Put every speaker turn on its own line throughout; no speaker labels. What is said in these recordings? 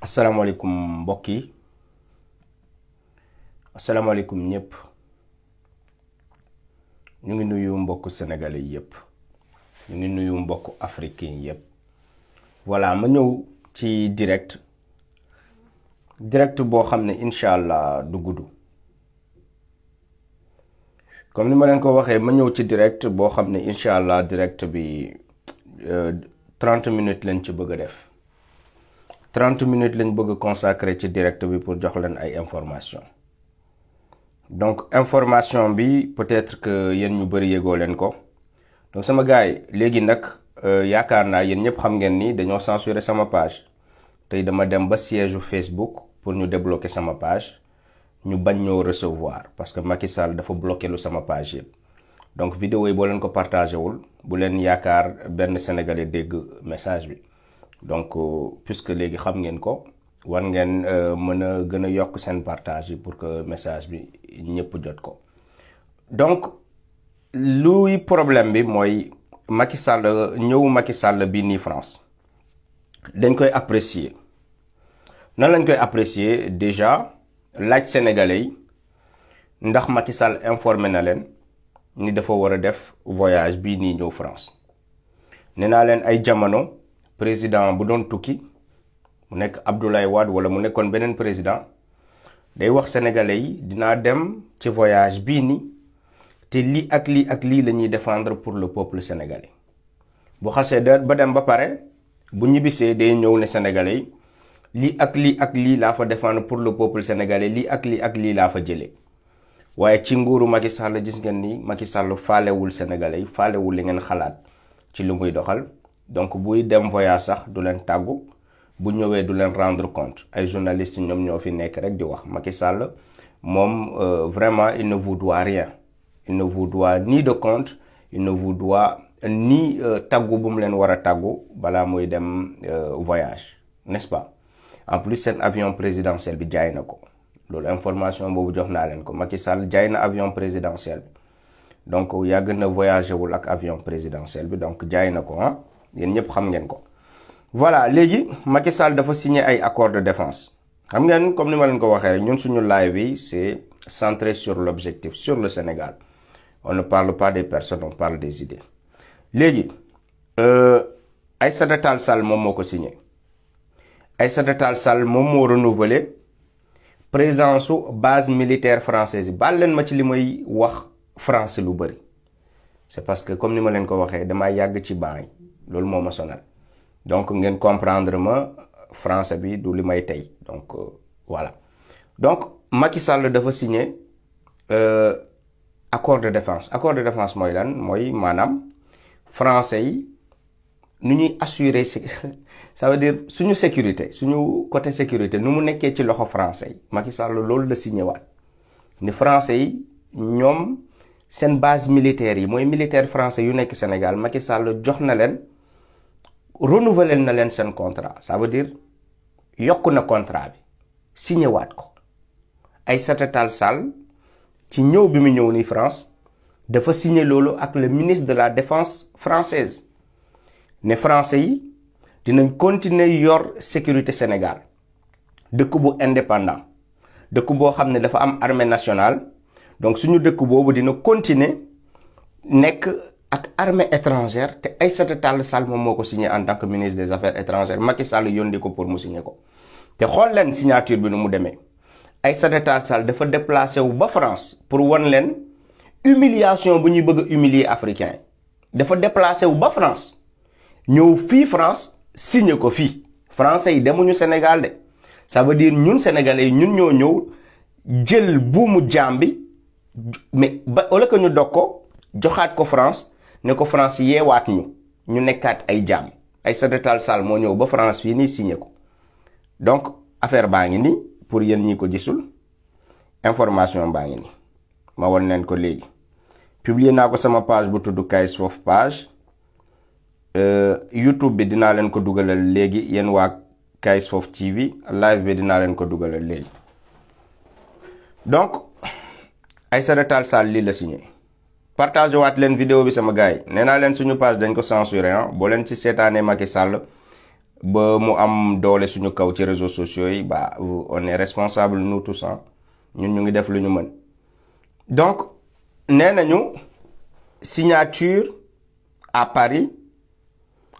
asalaamaaleykum mbokk yi asalaamaaleykum ñëpp ñu ngi nuyu mbokku sénégalais yëpp ñu ngi nuyu mbokku africain yëpp. voilà ma ñëw ci direct boo xam ne incha allah du gudd comme ni ma leen ko waxee ma ñëw ci direct boo xam ne incha allah direct bi 30 minutes lañ ci bëgg a def. 30 minutes lañ bëgg a consacrer ci direct bi pour jox leen ay information donc information bi peut-être que yéen ñu bëri yëgoo leen ko donc sama gars yi léegi nag yaakaar naa yéen ñëpp xam ngeen ni dañoo censurer sama page tey dama dem ba siège Facebook pour ñu débloquer sama page ñu bañ ñoo recevoir parce que Macky Sall dafa bloqué lu sama page yëpp donc vidéo yi boo leen ko partagé wul bu leen yaakaar benn sénégalais dégg message bi. donc puisque léegi xam ngeen ko war ngeen mën a gën a yokk seen partage yi pour que message bi ñëpp jot ko donc luy problème bi mooy Macky Sall ñëw Macky Sall bi nii France dañ koy apprécier nan lañ koy apprécier déjà laaj sénégalais yi ndax Macky Sall informé na leen ni dafa war a def voyage bii nii ñëw France nee naa leen ay jamono. président bu doon tukki mu nekk Abdoulaye Wade wala mu nekkoon beneen président day wax sénégalais yi dinaa dem ci voyage bii ni te lii ak lii ak lii la ñuy défendre pour le peuple sénégalais bu xasee ba dem ba pare bu ñibbisee day ñëw ne sénégalais yi lii ak lii ak lii laa fa défendre pour le peuple sénégalais lii ak lii laa fa jëlee waaye ci nguuru Macky Sall gis ngeen ni Macky Sall faalewul sénégalais yi faalewul li ngeen xalaat ci lu muy doxal. donc buy dem voyage sax du leen tàggu bu ñëwee du leen rendre compte ay journalistes ñoom ñoo fi nekk rek di wax Macky Sall moom vraiment il ne vous doit rien il ne vous doit ni de compte il ne vous doit ni tàggu bu mu leen war a tàggu balaa muy dem voyage n'est-ce pas en plus seen avion présidentiel bi jaay na ko loolu information boobu jox naa leen ko Macky Sall jaay na avion présidentiel bi donc yàgg na voyagé wul ak avion présidentiel bi donc jaay na ko ah. yéen ñëpp xam ngeen ko voilà léegi Macky Sall dafa signé ay accord de défense xam ngeen comme ni ma leen ko waxee ñun suñu live bi c'est centré sur l'objectif sur le Sénégal on ne parle pas des personnes on parle des idées léegi Aïssata Tall Sall moom moo ko signé Aïssata Tall Sall moom moo renouvelé présence su base militaire française yi baal leen ma ci li may wax français lu bëri c'est parce que comme ni ma leen ko waxee damaa yàgg ci banc yi loolu moo ma sonal donc ngeen comprendre ma français bi du li may tey donc voilà donc Macky Sall dafa signé accord de défense mooy lan mooy maanaam français yi nu ñuy assurer ça veut dire suñu sécurité suñu côté sécurité nu mu nekkee ci loxo français yi Macky Sall loolu la signé waat ni français yi ñoom seen base militaire yi mooy militaire français yu nekk Sénégal Macky Sall jox na leen renouveler na leen seen contrat ça veut dire yokk na contrat bi signé waat ko Aïssata Tall Sall ci ñëw bi mu ñëw ni France dafa signé loolu ak le ministre de la défense française ne français yi dinañ continuer yor sécurité Sénégal dëkk bu indépendant dëkk boo xam ne dafa am armée nationale donc suñu dëkk boobu dina continuer nekk ak armée étrangère te Aïssata Tall Sall moom moo ko signé en tant que ministre des affaires étrangères Macky Sall yónni ko pour mu signé ko te xool leen signature bi nu mu demee Aïssata Tall Sall dafa déplacé wu ba France pour wan leen humiliation bu ñuy bëgg a humilier africain dafa déplacé wu ba France ñëw fii France signé ko fii français yi demuñu Sénégal de ça veut dire ñun sénégalais yi ñun ñoo ñëw jël buumu jaam bi mais ba wala que ñu dog ko joxaat ko France ne ko France yeewaat ñu nekkaat ay jaam Aïssata Tall Sall moo ñëw ba France fii nii signé ko donc affaire baa ngi nii pour yéen ñi ko gisul information baa ngi nii ma won leen ko léegi publier naa ko sama page bu tudd Kayz Fof page YouTube bi dinaa leen ko dugalal léegi yéen waa Kayz Fof TV live bi dinaa leen ko dugalal léegi donc Aïssata Tall Sall lii la signé partagé waat leen vidéo bi sama gars yi nee naa leen suñu page dañ ko censuré boo leen ci seetaanee Macky Sall ba mu am doole suñu kaw ci réseaux sociaux yi bah on est responsable nous tous ñun ñu ngi def lu ñu mën. Donc nee nañu signature à Paris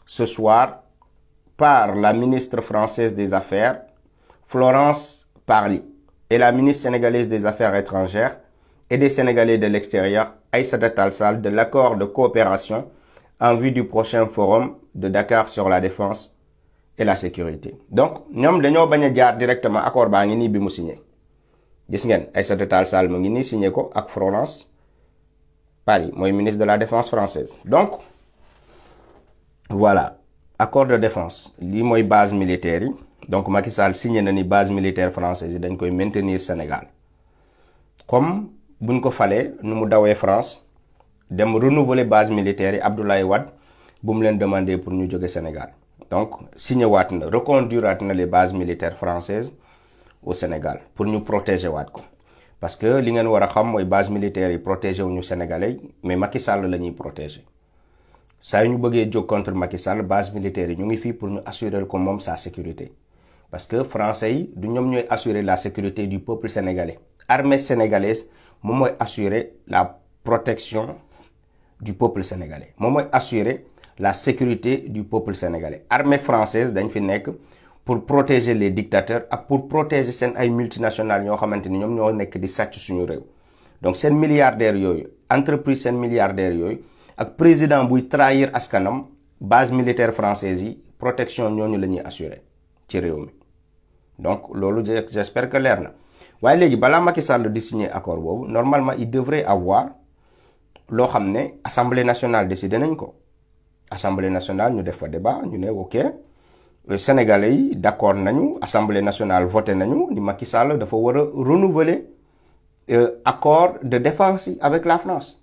ce soir par la ministre française des Affaires Florence Parly et la ministre sénégalaise des Affaires étrangères et des Sénégalais de l'extérieur Aïssata Tall Sall de l'accord de coopération en vue du prochain forum de Dakar sur la défense et la sécurité. Donc ñoom dañoo bañ a jaar directement accord baa ngi nii bi mu signé gis ngeen Aïssata Tall Sall mu ngi nii signé ko ak Florence Parly mooy ministre de la défense française. Donc voilà accord de défense lii mooy base militaire yi. Donc Macky Sall signé na ni base militaire française yi dañ koy maintenir Sénégal comme buñ ko falee nu mu dawee France dem renouveler base militaire yi Abdoulaye Wade bu mu leen demandé pour ñu jóge Sénégal. Donc signé waat na reconduiraat na les bases militaires françaises au Sénégal pour ñu protéger waat ko parce que li ngeen war a xam mooy base militaire yi protéger wu ñu Sénégalais mais Macky Sall la ñuy protéger saa yu ñu bëggee jóg contre Macky Sall base militaire yi ñu ngi fii pour ñu assurer ko moom sa sécurité. Parce que français yi du ñoom ñooy assurer la sécurité du peuple sénégalais armée sénégalaise moom mooy assurer la protection du peuple sénégalais moom mooy assurer la sécurité du peuple sénégalais. Armée française dañ fi nekk pour protéger les dictateurs ak pour protéger seen ay multinationales yoo xamante ni ñoom ñoo nekk di sàcc suñu réew. Donc seen milliardaires yooyu entreprise seen milliardaires yooyu ak président buy trahir askanam base militaire française yi protection ñooñu la ñuy assurer ci réew mi. Donc loolu j'espère que leer na waaye léegi balaa Macky Sall di signer accord boobu normalement il devrait avoir loo xam ne assemblée nationale décidé nañ ko. Assemblée nationale ñu def fa débat ñu ne ok Sénégalais yi d'accord nañu assemblée nationale voté nañu ni Macky Sall dafa war a renouveler accord de défense yi avec la France.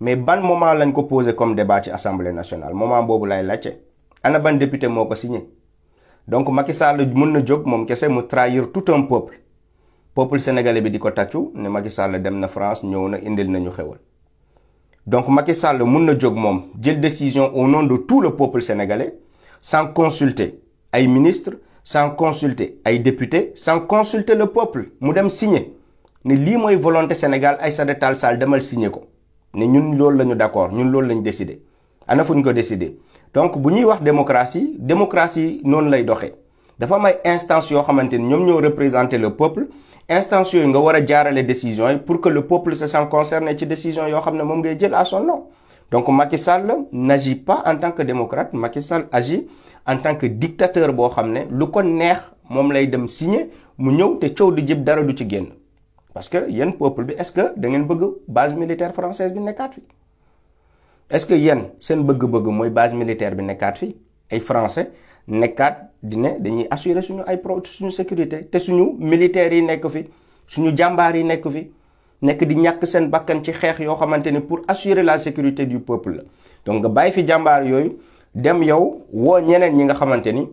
Mais ban moment lañ ko posé comme débat ci assemblée nationale moment boobu lay laajte ana ban député moo ko signé. Donc Macky Sall mën na jóg moom kese mu trahir tout un peuple sénégalais bi di ko tàccu ne Macky Sall dem na France ñëw na indil nañu xewal. Donc Macky Sall mën na jóg moom jël décision au nom de tout le peuple sénégalais sans consulter ay ministres sans consulter ay députés sans consulter le peuple mu dem signer ne lii mooy volonté Sénégal Aïssata Tall Sall demal signer ko ne ñun loolu la ñu d'accord ñun loolu la ñu décider ana fu ñu ko décider. Donc bu ñuy wax démocratie noonu lay doxee dafa am ay instances yoo xamante ni ñoom ñoo représenter le peuple instances yooyu nga war a jaarale décision yi pour que le peuple se sente concerné ci décision yoo xam ne moom ngay jël à son nom. Donc Macky Sall n'agit pas en tant que démocrate Macky Sall agit en tant que dictateur boo xam ne lu ko neex moom lay dem signer mu ñëw te coow di jëb dara du ci génn parce que yéen peuple bi est-ce que da ngeen bëgg base militaire française bi nekkaat fi. Est-ce que yéen seen bëgg-bëgg mooy base militaire bi nekkaat fii ay français nekkaat di ne dañuy assurer suñu suñu sécurité te suñu militaires yi nekk fi suñu jàmbaar yi nekk fi nekk di ñàkk seen bakkan ci xeex yoo xamante ni pour assurer la sécurité du peuple la. Donc nga bàyyi fi jàmbaar yooyu dem yow woo ñeneen ñi nga xamante ni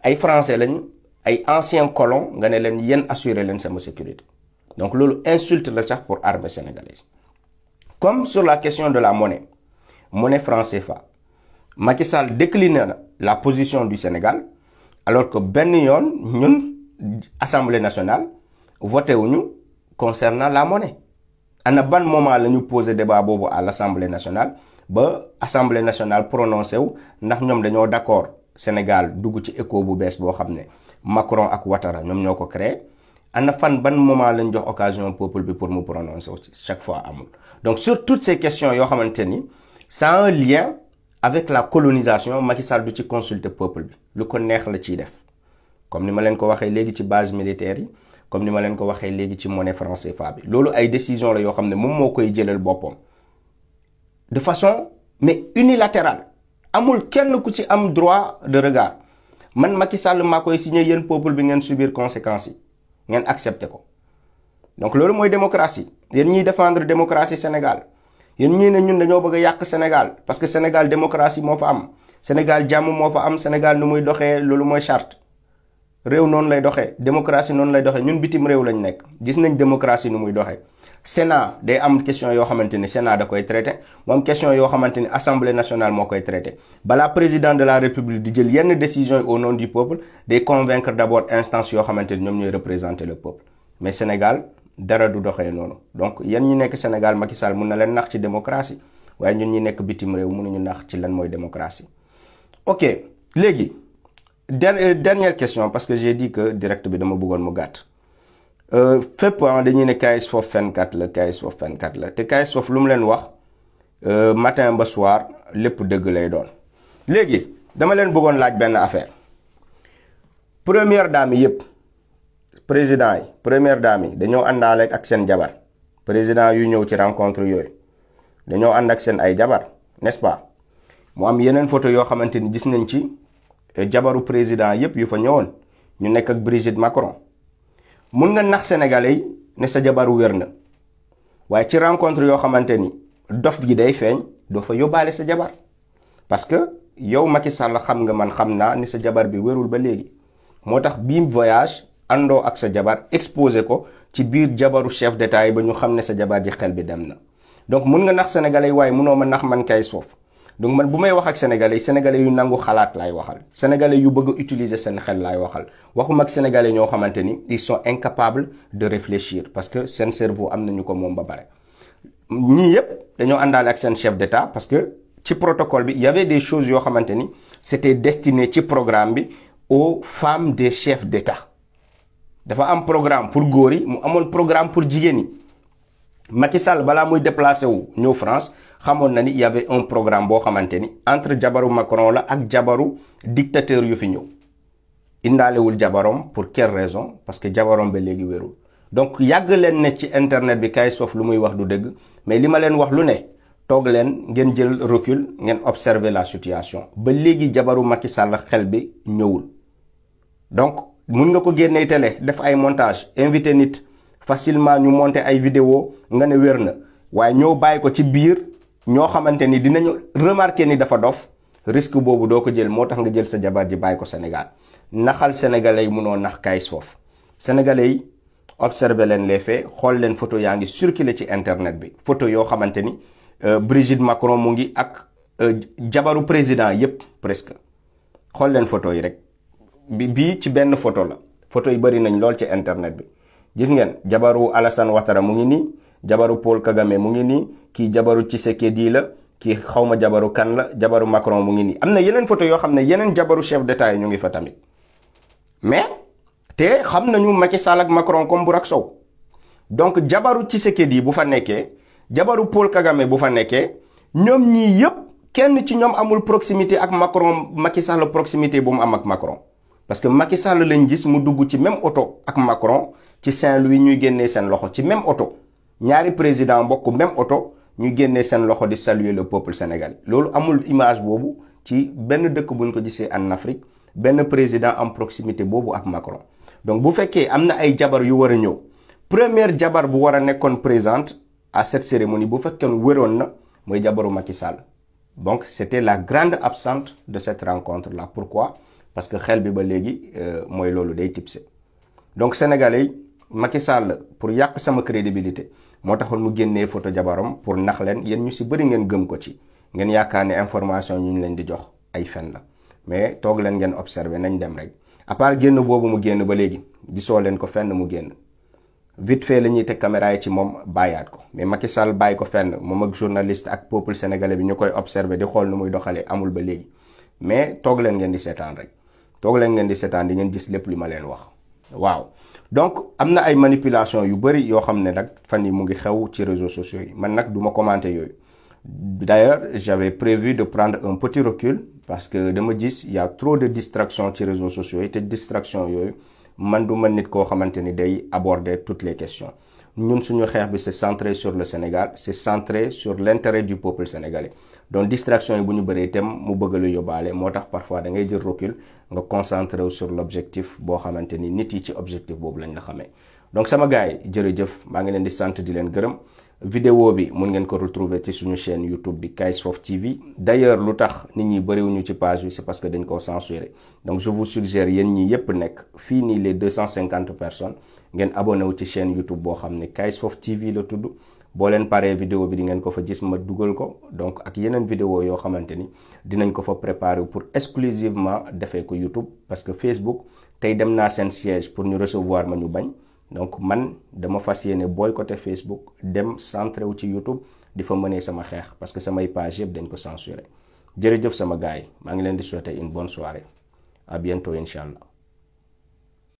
ay français lañu ay anciens colons nga ne leen yéen assurer leen sama sécurité. Donc loolu insulte la sax pour armée sénégalaise. Comme sur la question de la monnaie franc CFA Macky Sall décliné na la position du Sénégal alors que benn yoon ñun assemblée nationale voté wuñu concernant la monnaie. Ana ban moment la ñu posé débat boobu à l'assemblée nationale ba assemblée nationale prononcé wu ndax ñoom dañoo d'accord Sénégal dugg ci éco bu bees boo xam ne Macron ak Ouattara ñoom ñoo ko créé. Ana ban moment lañ jox occasion peuple bi pour mu prononcer wu chaque fois amul. Donc sur toutes ces questions yoo xamante ni ça a un lien avec la colonisation Macky Sall du ci consulter peuple bi lu ko neex la ciy def comme ni ma leen ko waxee léegi ci base militaire yi comme ni ma leen ko waxee léegi ci monnaie franc CFA bi loolu ay décision la yoo xam ne moom moo koy jëlal boppam de façon mais unilatérale amul kenn ku ci am droit de regard man Macky Sall maa koy signé yéen peuple bi ngeen subir conséquences yi ngeen accepté ko. Donc loolu mooy démocratie yéen ñiy défendre démocratie Sénégal yéen ñii ne ñun dañoo bëgg a yàq Sénégal parce que Sénégal démocratie moo fa am Sénégal jàmm moo fa am Sénégal nu muy doxee loolu mooy charte réew noonu lay doxee démocratie noonu lay doxee ñun bitim réew lañ nekk gis nañ démocratie nu muy doxee Sénat day am question yoo xamante ni Sénat da koy traité mu am question yoo xamante ni Assemblée nationale moo koy traité balaa président de la République di jël yenn décision au nom du peuple day convaincre d'abord instance yoo xamante ni ñoom ñooy représenter le peuple mais Sénégal dara du doxee noonu donc yéen ñi nekk Sénégal Macky Sall mun na leen nax ci démocratie waaye ñun ñi nekk bitim réew mënuñu nax ci lan mooy démocratie. ok léegi dernière question parce que j'ai dit que direct bi dama bëggoon mu gàtt. fépp dañuy ne KS foofu fenkat la KS foofu fenkat la te KS foofu lu mu leen wax matin ba soir lépp dëgg lay doon léegi dama leen bëggoon laaj benn affaire première dame yi yëpp président yi première dame yi dañoo àndaale ak seen jabar président yu ñëw ci rencontre yooyu dañoo ànd ak seen ay jabar n'est-ce pas mu am yeneen photo yoo xamante ni gis nañ ci jabaru président yëpp yu fa ñëwoon ñu nekk ak Brigitte Macron mun nga nax sénégalais yi ne sa jabaru wér na waaye ci rencontre yoo xamante ni dof gi day feeñ doo fa yóbbaale sa jabar parce que yow Macky Sall xam nga man xam naa ni sa jabar bi wérul ba léegi moo tax bii voyage àndoo ak sa jabar exposé ko ci biir jabaru chef d'état yi ba ñu xam ne sa jabar ji xel bi dem na donc mun nga nax sénégalais yi waaye munoo ma nax man KS foofu donc man bu may wax ak sénégalais yu nangu xalaat laay waxal sénégalais yu bëgg a utiliser seen xel laay waxal waxuma ak sénégalais ñoo xamante ni ils sont incapables de réfléchir parce que seen cerveau am nañu ko moom ba bare ñii yëpp dañoo àndaale ak seen chef d'état parce que ci protocole bi il y avait des choses yoo xamante ni c'était destiné ci programme bi aux femmes des chefs d'état dafa am programme pour góor yi mu amoon programme pour jigéen yi Macky Sall balaa muy déplacé wu ñëw France xamoon na ni y avait un programme boo xamante ni entre jabaru Macron la ak jabaru dictateur yu fi ñëw indaalewul jabarom pour quelle raison parce que jabarom ba léegi wérul donc yàgg leen ne ci internet bi KS foofu lu muy wax du dëgg mais li ma leen wax lu ne toog leen ngeen jël recul ngeen observer la situation ba léegi jabaru Macky Sall xel bi ñëwul donc mun nga ko génnee télé def ay montage invité nit facilement ñu monter ay vidéo nga ne wér na waaye ñoo bàyyi ko ci biir ñoo xamante ni dinañu remarquer ni dafa dof risque boobu doo ko jël moo tax nga jël sa jabar ji bàyyi ko Sénégal naxal sénégalais yi munoo nax KS foofu sénégalais yi observer leen les faits xool leen photo yaa ngi circuler ci internet bi photo yoo xamante ni Brigitte Macron mu ngi ak jabaru président yépp presque xool leen photo yi rek bii ci benn photo la photo yi bari nañ lool ci internet bi gis ngeen jabaru Alassane Ouattara mu ngi nii jabaru Paul Kagame mu ngi nii kii jabaru Tshisekedi la kii xawma jabaru kan la jabaru Macron mu ngi nii am na yeneen photo yoo xam ne yeneen jabaru chef d'état yi ñu ngi fa tamit mais te xam nañu Macky Sall ak Macron comme bu rak sow donc jabaru Tshisekedi bu fa nekkee jabaru Paul Kagame bu fa nekkee ñoom ñii yëpp kenn ci ñoom amul proximité ak Macron Macky Sall proximité bu mu am ak Macron parce que Macky Sall lañ gis mu dugg ci même oto ak Macron ci Saint-Louis ñuy génnee seen loxo ci même oto ñaari président bokk même oto ñuy génnee seen loxo di saluer le peuple sénégalais loolu amul image boobu ci benn dëkk buñ ko gisee en Afrique benn président am proximité boobu ak Macron donc bu fekkee am na ay jabar yu war a ñëw première jabar bu war a nekkoon présente à cette cérémonie bu fekkee wéroon na mooy jabaru Macky Sall donc c'était la grande absente de cette rencontre là pourquoi parce que xel bi ba léegi mooy loolu day tipsé donc sénégalais yi Macky Sall pour yàq sama crédibilité moo taxoon mu génnee photo jabaram pour nax leen yéen ñu ci bëri ngeen gëm ko ci ngeen yaakaar ne information ñu leen di jox ay fen la mais toog leen ngeen observer nañ dem rek à part génn boobu mu génn ba léegi gisoo leen ko fenn mu génn vite fait la ñuy teg caméra yi ci moom bàyyaat ko mais Macky Sall bàyyi ko fenn moom ak journaliste ak peuple sénégalais bi ñu koy observer di xool nu muy doxalee amul ba léegi mais toog leen ngeen di seetaan rek toog leen ngeen di seetaan di ngeen gis lépp li ma leen wax waaw donc am na ay manipulation yu bëri yoo xam ne nag fan yi mu ngi xew ci réseaux sociaux yi man nag du ma commenter yooyu d'ailleurs j'avais prévu de prendre un petit recul parce que dama gis y a trop de distractions ci réseaux sociaux yi te distraction yooyu man du ma nit koo xamante ni day aborder toutes les questions ñun suñu xeex bi c'est centré sur le Sénégal c'est centré sur l'intérêt du peuple sénégalais donc distraction yi bu ñu bëree itam mu bëgg lu yóbbaale moo tax parfois da ngay jël recul nga concentré wu sur l'objectif boo xamante ni nit yi ci objectif boobu lañ la xamee donc sama gars yi jërëjëf maa ngi leen di sant di leen gërëm vidéo bi mun ngeen ko retrouver ci suñu chaîne YouTube di Kayz Fof TV. D'ailleurs lu tax nit ñi bëriwuñu ci page bi c'est parce que dañ koo censuré, donc je vous suggère yéen ñi yépp nekk fii nii les 250 personnes ngeen abonné wu ci chaîne YouTube boo xam ne Kayz Fof TV la tudd. boo leen paree vidéo bi di ngeen ko fa gis ma dugal ko, donc ak yeneen vidéo yoo xamante ni dinañ ko fa préparer pour exclusivement defee ko YouTube, parce que Facebook tey dem naa seen siège pour ñu recevoir ma ñu bañ, donc man dama fas yéene boycotté Facebook dem centré wu ci YouTube di fa mënee sama xeex, parce que samay page yëpp dañ ko censuré. jërëjëf sama gars yi maa ngi leen di souhaiter une bonne soirée, à bientôt incha allah.